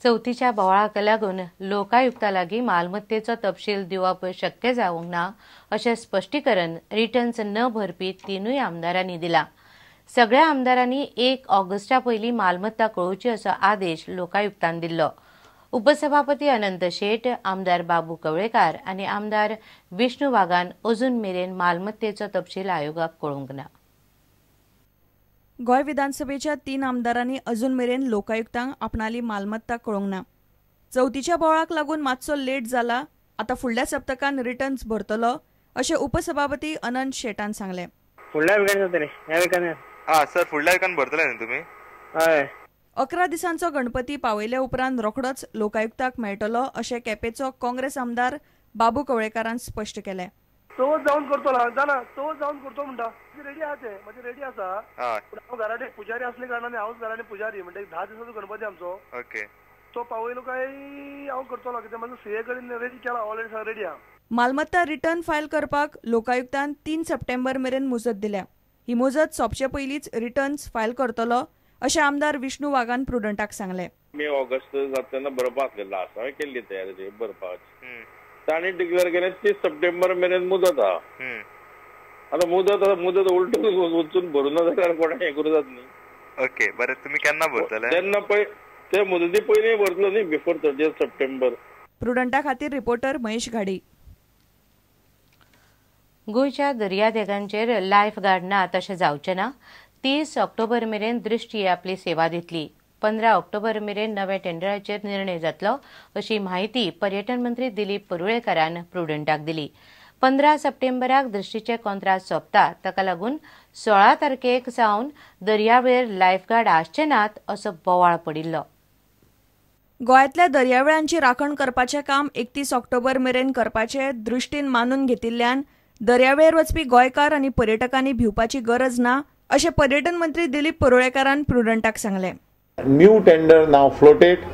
चवथीच्या बोवाळाक लागून लोकायुक्ता लागीं मालमत्तेचो तपशील दिवप शक्य जावंक ना अशें स्पश्टीकरण रिटर्न्स न भरपी तीनूय आमदारांनी दिला। सगळ्या आमदारांनी 1 ऑगस्टा पयलीं मालमत्ता कळोवची असो आदेश लोकायुक्तान दिल्लो। उपसभापती अनंत शेट, आमदार बाबू कवळेकार आनी आमदार विष्णू वाघान अजून मेरेन मालमत्तेचो तपशील आयोगाक कळोवंक ना। गोंय विधानसभेच्या 3 आमदारांनी अजून मेरेन लोकायुक्तांक आपणाली मालमत्ता कळोवंक ना। चवथीच्या बोवाळाक लागून मातसो लेट जाला, आता फुडल्या सप्तकान रिटर्न्स भरतलो अशें उपसभापती अनंत शेटान सांगले। फुडल्या विकान जातले ह्या विकान सर फुडल्या विकान भरतले न्ही तुमी? हय 11 दिसांचो गणपती पावयल्या उपरांत रोखडोच लोकायुक्ताक मेळटलो अशें केपेचो काँग्रेस आमदार बाबू कवळेकारान स्पश्ट केलें। तो जाऊन करतो जाना तो जाऊन करतो म्हणटा रेडी आहा ते म्हणजे रेडी आसा। हांव घराडे पुजारी असले कारणान हांव घराडे पुजारी म्हणजे 10 दिसाचो गणपती आमचो। ओके तो पावयलो काय हांव करतलो कित्याक म्हाजो सीए कडेन रेडी केला ऑलरेडी रेडी आहा। मालमत्ता रिटर्न फायल करपाक लोकायुक्तान 3 सप्टेंबर मेरेन मुजत दिल्या। ही मुजत सोंपचे पयलींच रिटर्न्स फायल करतलो अशें आमदार विष्णू वाघान प्रुडंटाक सांगलें। मे ऑगस्ट जाता तेन्ना बरोवपाक लास्ट हांवें केल्ली तयारी बरोवपाची। ताणी डिक्लेअर केलें 30 सप्टेंबर मेरेन मुदत आहा। आता मुदत उलटून वचून भरून जाल्यार कोणा हें करूं जाता न्ही। ओके बरें, तुमी केन्ना भरतले? तेन्ना ते मुदती पयलीं भरतलो न्ही, बिफोर 30 सप्टेंबर। प्रुडंटा खातीर रिपोर्टर महेश घाडी। गोंयच्या दर्यादेगांचेर लायफ गार्ड ना तशें जावचें ना। 30 ऑक्टोबर मेरेन दृश्टी आपली सेवा दितली। 15 ऑक्टोबर मेरेन नव्या टेंडराचेर निर्णय जातलो अशी माहिती पर्यटन मंत्री दिलीप परुळेकारान प्रुडंटाक दिली। 15 सप्टेंबराक दृश्टीचे कॉन्ट्राक्ट सोंपता, ताका लागून 16 तारखेक सावन दर्यावेळेर लायफगार्ड आसचे नात असो बोवाळ पडिल्लो। गोंयांतल्या दर्यावेळांची राखण करपाचें काम 31 ऑक्टोबर मेरेन करपाचे दृश्टीन मानून घेतिल्ल्यान दर्यावेळेर वचपी गोंयकार आनी पर्यटकांनी भिवपाची गरज ना अशें पर्यटन मंत्री दिलीप परुळेकारान प्रुडंटाक सांगलें। न्यू टेंडर नाव फ्लोटेड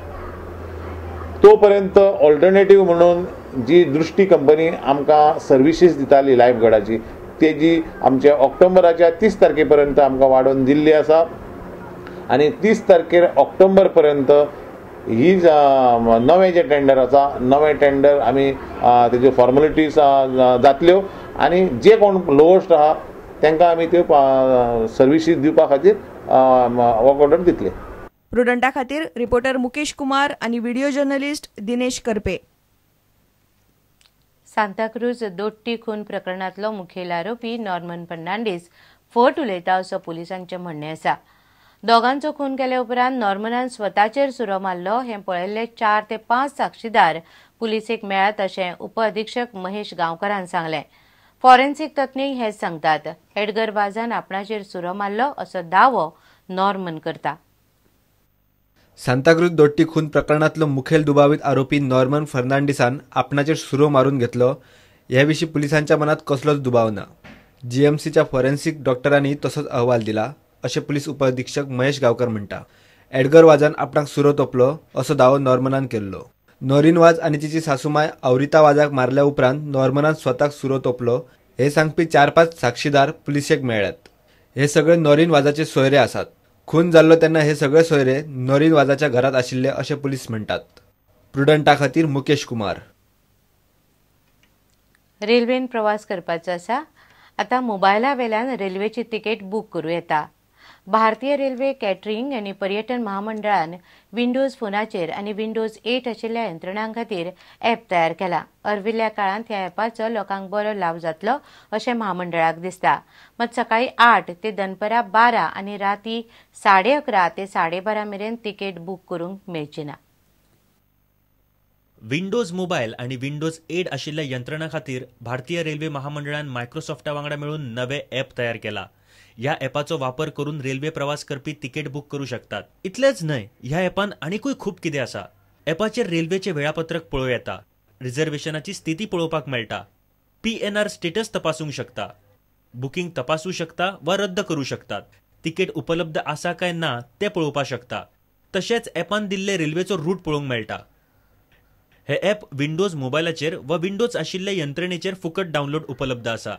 तोपर्यंत ऑल्टरनेटिव्ह म्हणून जी दृष्टी कंपनी आमकां सर्विसीस दिताली लायफ गार्डाची तेजी आमच्या ऑक्टोबराच्या 30 तारखेपर्यंत आमकां वाडोवन दिल्ली आसा आनी 30 तारखेर ऑक्टोबर पर्यंत ही नवें जे टेंडर आसा नवें टेंडर आमी तेज्यो फॉर्मेलिटीज जातल्यो आनी जे कोण लोवस्ट आहा तांकां आमी त्यो सर्विसीस दिवपा खातीर वर्क ऑर्डर दितले। प्रुडंटा खातीर रिपोर्टर मुकेश कुमार आनी व्हिडिओ जर्नलिस्ट दिनेश करपे। सांताक्रूज दोट्टी खून प्रकरणातलो मुखेल आरोपी नॉर्मन फर्नांडीस फट उलयता असो पुलिसांचें म्हणणें आसा। दोगांचो खून केल्या उपरांत नॉर्मनान स्वताचेर सुरो मारलो हें पळयल्ले 4 ते 5 साक्षीदार पुलिसेक मेळ्ळ्यात अशें उप अधीक्षक महेश गांवकारान सांगलें। फॉरेन्सिक तज्ञ हेच सांगतात। एडगर वाझान आपणाचेर सुरो मारलो असो दावो नॉर्मन करता। सांताक्रूज दोट्टी खून प्रकरणातलो मुखेल दुबावित आरोपी नॉर्मन फर्नांडिसान आपणाचेर सुरो मारून घेतलो ह्या विशीं पुलिसांच्या मनात कसलोच दुबाव ना। जीएमसीच्या फॉरेन्सिक डॉक्टरांनी तसोच अहवाल दिला अशें पुलीस उप अधीक्षक महेश गांवकर म्हणटा। एडगर वाझान आपणाक सुरो तोपलो असो दावो नॉर्मनान केल्लो। नॉरिन वाझ आनी तिची सासूमाय अवरिता वाझाक मारल्या उपरांत नॉर्मनान स्वताक सुरो तोपलो हे सांगपी 4-5 साक्षीदार पुलिसेक मेळ्ळ्यात। हे सगळे नॉरिन वाझाचे सोयरे आसात। खून जाल्लो तेन्ना हे सगळे सोयरे नॉरिन वाझाच्या घरात आशिल्ले अशें पुलीस म्हणटात। प्रुडंटा खातीर मुकेश कुमार। रेल्वेन प्रवास करपाचो आसा? आतां मोबायला वेल्यान रेल्वेची तिकेट बूक करूं येता। भारतीय रेल्वे कॅटरिंग आनी पर्यटन महामंडळान विंडोज फोनाचेर आनी विंडोज 8 आशिल्ल्या यंत्रणां खातीर ॲप तयार केला। अर्विल्ल्या काळांत ह्या ॲपाचो लोकांक बरो लाव जातलो अशें महामंडळाक दिसता। मात सकाळी 8 ते दनपरां 12 आनी राती 11:30 ते 12:30 मेरेन तिकेट बूक करूंक मेळची ना। विंडोज मोबायल आणि विंडोज 8 आशिल्ल्या यंत्रणा खातीर भारतीय रेल्वे महामंडळान मायक्रोसॉफ्टा वांगडा मेळून नवे ॲप तयार केला। ह्या ॲपाचो वापर करून रेल्वे प्रवास करपी तिकेट बूक करू शकतात। इतलेंच न्हय, ह्या ॲपान आनीकूय खूब कितें आसा। ॲपाचेर रेल्वेचें वेळापत्रक पळोवं येता, रिझर्वेशनाची स्थिती पळोवपाक मेळटा, PNR स्टेटस तपासूंक शकता, बुकींग तपासूं शकता वा रद्द करू शकतात, तिकेट उपलब्ध आसा काय ना तें पळोवपाक शकता। तशेंच ॲपान दिल्ले रेल्वेचो रूट पळोवंक मेळटा। हे ॲप विंडोज मोबायलाचेर वा विंडोज आशिल्ल्या यंत्रणेचेर फुकट डावनलोड उपलब्ध आसा।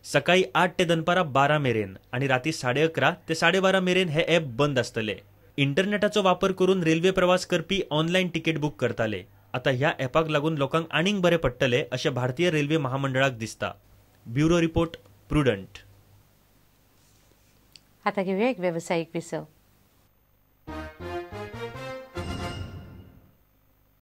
सकाळी 8 ते दनपारां 12 मेरेन आणि राती 11:30 ते 12:30 मेरेन हे ॲप बंद आसतले। इंटरनेटाचो वापर करून रेल्वे प्रवास करपी ऑनलायन तिकेट बुक करताले. आता ह्या ॲपाक लागून लोकांक आनीक बरे पडटले अशें भारतीय रेल्वे महामंडळाक दिसता. Bureau report, prudent. आता घेऊया एक व्यावसायिक विसव.